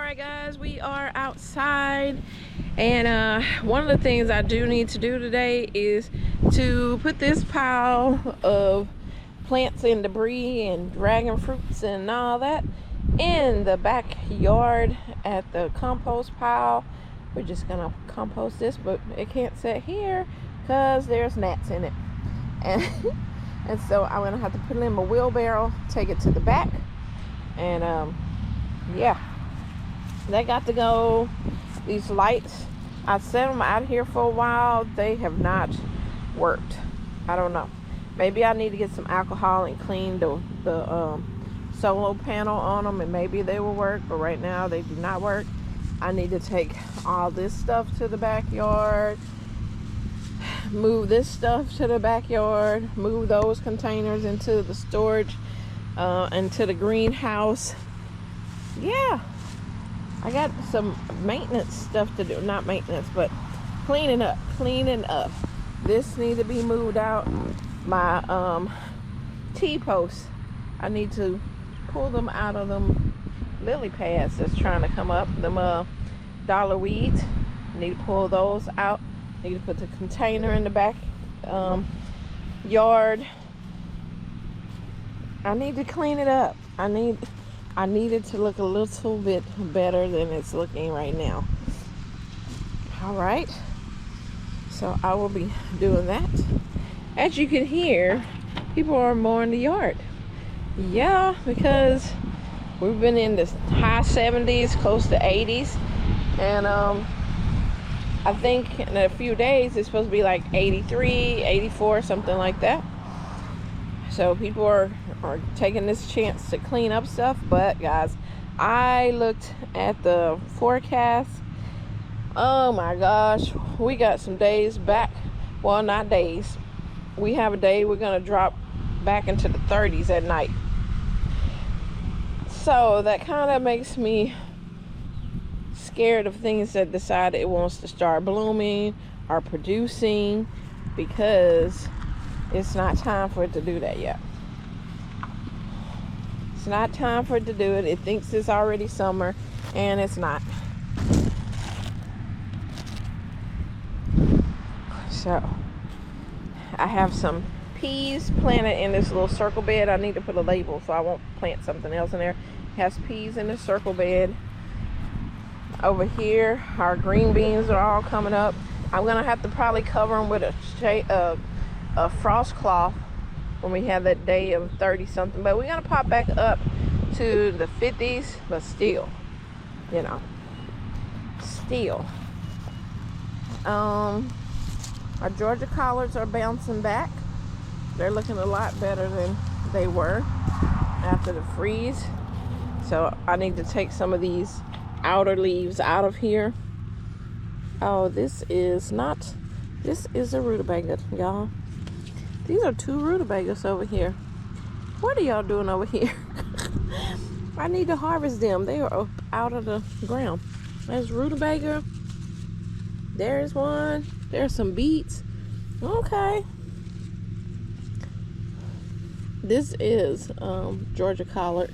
Alright guys, we are outside, and one of the things I do need to do today is to put this pile of plants and debris and dragon fruits and all that in the backyard at the compost pile. We're just gonna compost this, but it can't sit here because there's gnats in it, and and so I'm gonna have to put it in my wheelbarrow, take it to the back, and yeah, they got to go. These lights, I set them out here for a while. They have not worked. I don't know. Maybe I need to get some alcohol and clean the solar panel on them, and maybe they will work. But right now they do not work. I need to take all this stuff to the backyard, move this stuff to the backyard, move those containers into the storage, into the greenhouse. Yeah, I got some maintenance stuff to do. Not maintenance, but cleaning up. This needs to be moved out. My T-posts, I need to pull them out of them lily pads that's trying to come up. Them dollar weeds, need to pull those out. Need to put the container in the back yard. I need to clean it up. I need it to look a little bit better than it's looking right now. All right, so I will be doing that. As you can hear, people are more in the yard. Yeah, because we've been in the high 70s, close to 80s, and I think in a few days it's supposed to be like 83, 84, something like that. So people are taking this chance to clean up stuff. But guys, I looked at the forecast. Oh my gosh, we got some days back. Well, not days. We have a day we're gonna drop back into the 30s at night. So that kind of makes me scared of things that decide it wants to start blooming or producing, because it's not time for it to do that yet. It's not time for it to do it. It thinks it's already summer, and it's not. So I have some peas planted in this little circle bed. I need to put a label so I won't plant something else in there. It has peas in the circle bed. Over here, our green beans are all coming up. I'm gonna have to probably cover them with a frost cloth when we have that day of 30 something, but we're gonna pop back up to the 50s, but still, you know, our Georgia collards are bouncing back. They're looking a lot better than they were after the freeze. So I need to take some of these outer leaves out of here. Oh, this is a rutabaga, y'all. These are two rutabagas over here. What are y'all doing over here? I need to harvest them. They are up out of the ground. There's rutabaga. There's one. There's some beets. Okay. This is Georgia collard.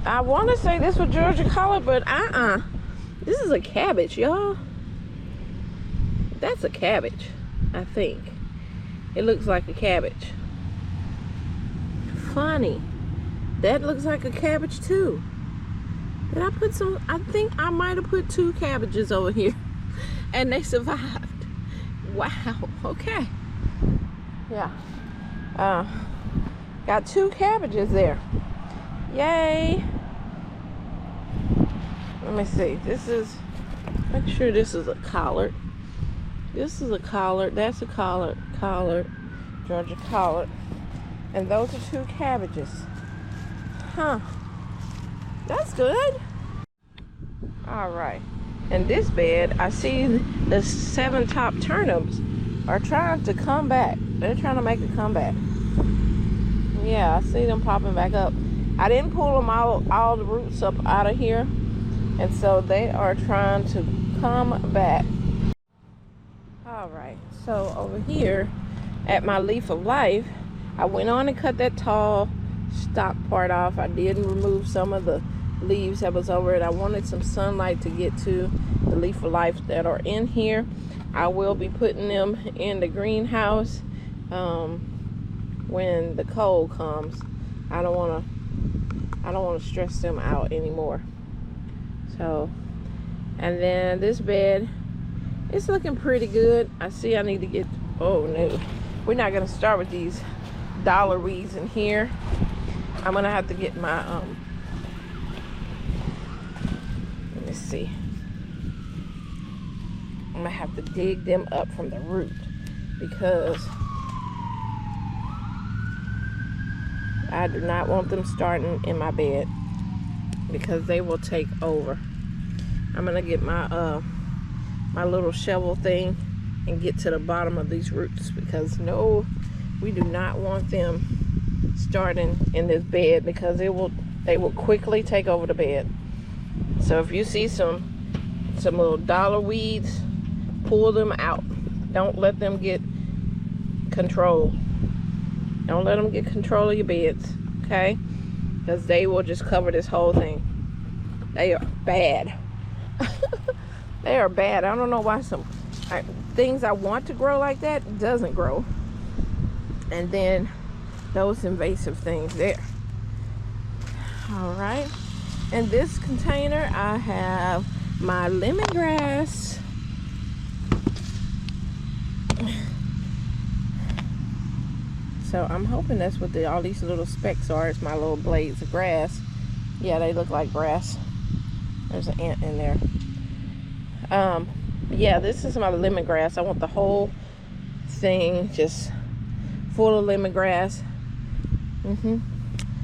I want to say this was Georgia collard, but this is a cabbage, y'all. That's a cabbage, I think. It looks like a cabbage. Funny. That looks like a cabbage too. Did I put some? I think I might have put two cabbages over here, and they survived. Wow. Okay. Yeah. Got two cabbages there. Yay. Let me see. Make sure this is a collard. This is a collard. That's a collard. Georgia collard. And those are two cabbages. Huh. That's good. All right. In this bed, I see the 7 top turnips are trying to come back. They're trying to make a comeback. Yeah, I see them popping back up. I didn't pull them all the roots up out of here, and so they are trying to come back. All right, so over here at my leaf of life, I went on and cut that tall stock part off. I did remove some of the leaves that was over it. I wanted some sunlight to get to the leaf of life that are in here. I will be putting them in the greenhouse when the cold comes. I don't want to stress them out anymore. So, and then this bed, it's looking pretty good. I see I need to get, oh no, we're not gonna start with these dollar weeds in here. I'm gonna have to get my let me see, I'm gonna have to dig them up from the root, because I do not want them starting in my bed, because they will take over. I'm gonna get my my little shovel thing and get to the bottom of these roots, because no, we do not want them starting in this bed, because they will quickly take over the bed. So if you see some little dollar weeds, pull them out. Don't let them get control. Don't let them get control of your beds, okay? Because they will just cover this whole thing. They are bad. They are bad. I don't know why some things I want to grow like that doesn't grow. And then those invasive things there. All right. In this container, I have my lemongrass. So I'm hoping that's what all these little specks are. It's my little blades of grass. Yeah, they look like grass. There's an ant in there. Yeah, this is my lemongrass. I want the whole thing just full of lemongrass.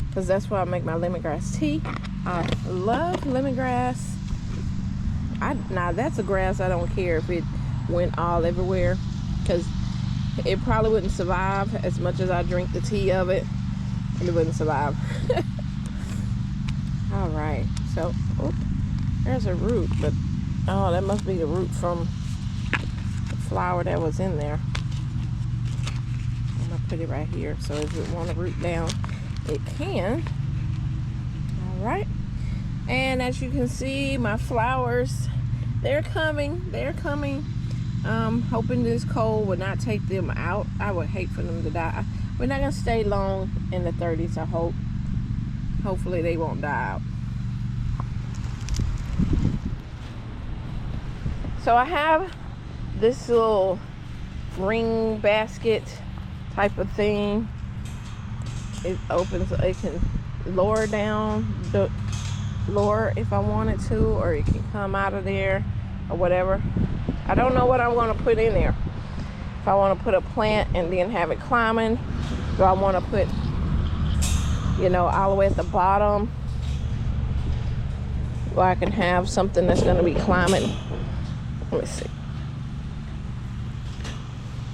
Because that's why I make my lemongrass tea. I love lemongrass. Now that's a grass I don't care if it went all everywhere, because it probably wouldn't survive as much as I drink the tea of it. It wouldn't survive. All right, so there's a root, but oh, that must be the root from the flower that was in there. I'm gonna put it right here, so if it want to root down, it can. All right, and as you can see, my flowers, they're coming. Hoping this cold would not take them out. I would hate for them to die. We're not gonna stay long in the 30s, I hope. Hopefully they won't die out. So I have this little ring basket type of thing. It opens, it can lower if I wanted to, or it can come out of there or whatever. I don't know what I want to put in there. If I want to put a plant and then have it climbing, do I want to put, you know, all the way at the bottom, or I can have something that's going to be climbing. Let me see.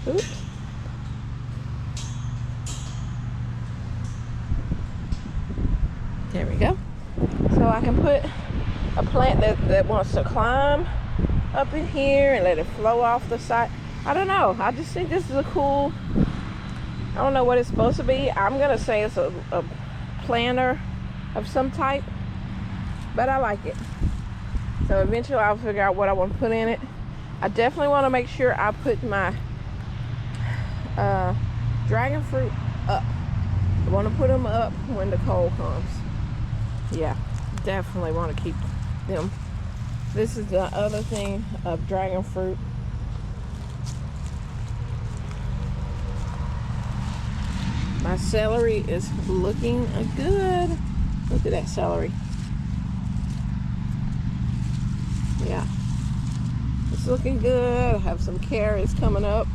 Oops. There we go. So I can put a plant that wants to climb up in here and let it flow off the side. I don't know. I just think this is a cool, I don't know what it's supposed to be. I'm going to say it's a planter of some type, but I like it. So eventually I'll figure out what I want to put in it. I definitely want to make sure I put my dragon fruit up. I want to put them up when the cold comes. Yeah, definitely want to keep them. This is the other thing of dragon fruit. My celery is looking good. Look at that celery. Yeah, it's looking good. I have some carrots coming up.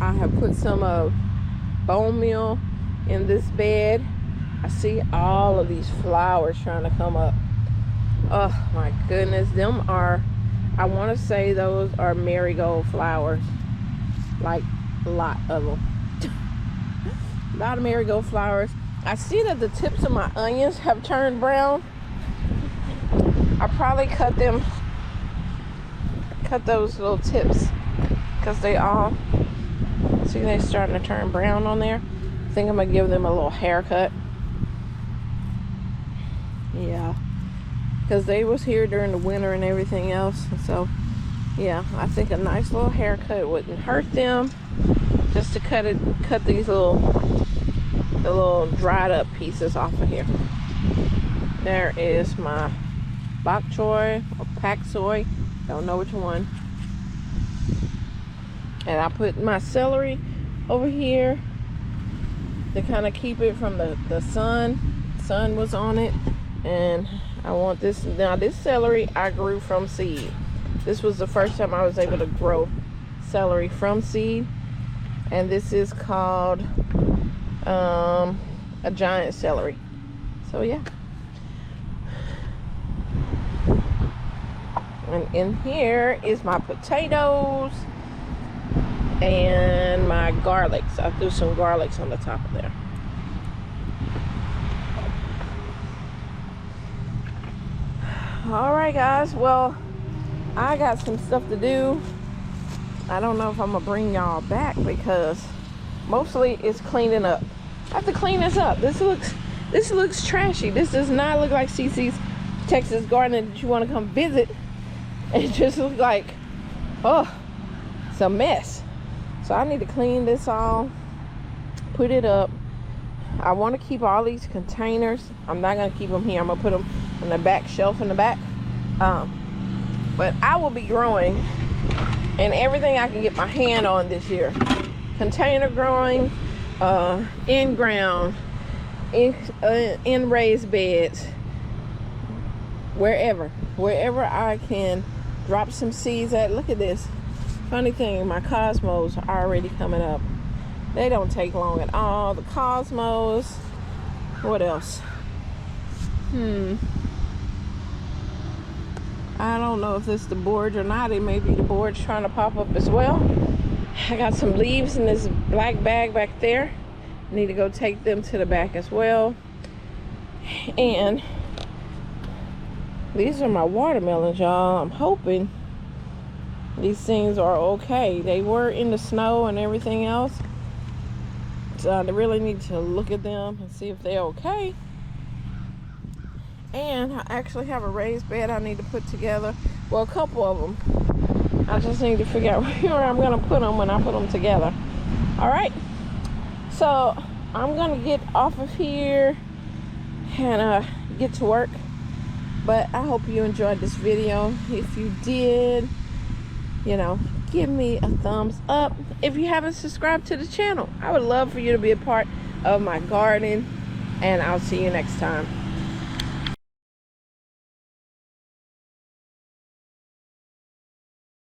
I have put some bone meal in this bed. I see all of these flowers trying to come up. Oh my goodness, them are, I want to say those are marigold flowers. Like a lot of them. A lot of marigold flowers. I see that the tips of my onions have turned brown. I probably cut those little tips, because they all, see, they're starting to turn brown on there. think I'm gonna give them a little haircut. Yeah, because they was here during the winter and everything else. So yeah, I think a nice little haircut wouldn't hurt them. Just to cut these the little dried up pieces off of here. There is my bok choy or pak soy, don't know which one. And I put my celery over here to kind of keep it from the sun. Sun was on it, and I want this. Now this celery I grew from seed. This was the first time I was able to grow celery from seed, and this is called a giant celery. So yeah. And in here is my potatoes and my garlics. I threw some garlics on the top of there. Alright guys, well, I got some stuff to do. I don't know if I'm gonna bring y'all back because mostly it's cleaning up. I have to clean this up. This looks trashy. This does not look like CC's Texas garden that you want to come visit. It just looks like, oh, it's a mess. So I need to clean this all, put it up. I want to keep all these containers. I'm not going to keep them here. I'm going to put them on the back shelf in the back. But I will be growing and everything I can get my hand on this year. Container growing, in ground, in raised beds, wherever I can drop some seeds at. Look at this. Funny thing, my cosmos are already coming up. They don't take long at all. The cosmos. What else? I don't know if this is the board or not. It may be the board's trying to pop up as well. I got some leaves in this black bag back there. Need to go take them to the back as well. And these are my watermelons, y'all. I'm hoping these things are okay. They were in the snow and everything else. So I really need to look at them and see if they're okay. And I actually have a raised bed I need to put together. Well, a couple of them. I just need to figure out where I'm going to put them when I put them together. All right. So I'm going to get off of here and get to work. But I hope you enjoyed this video. If you did, you know, give me a thumbs up. If you haven't subscribed to the channel, I would love for you to be a part of my garden. And I'll see you next time.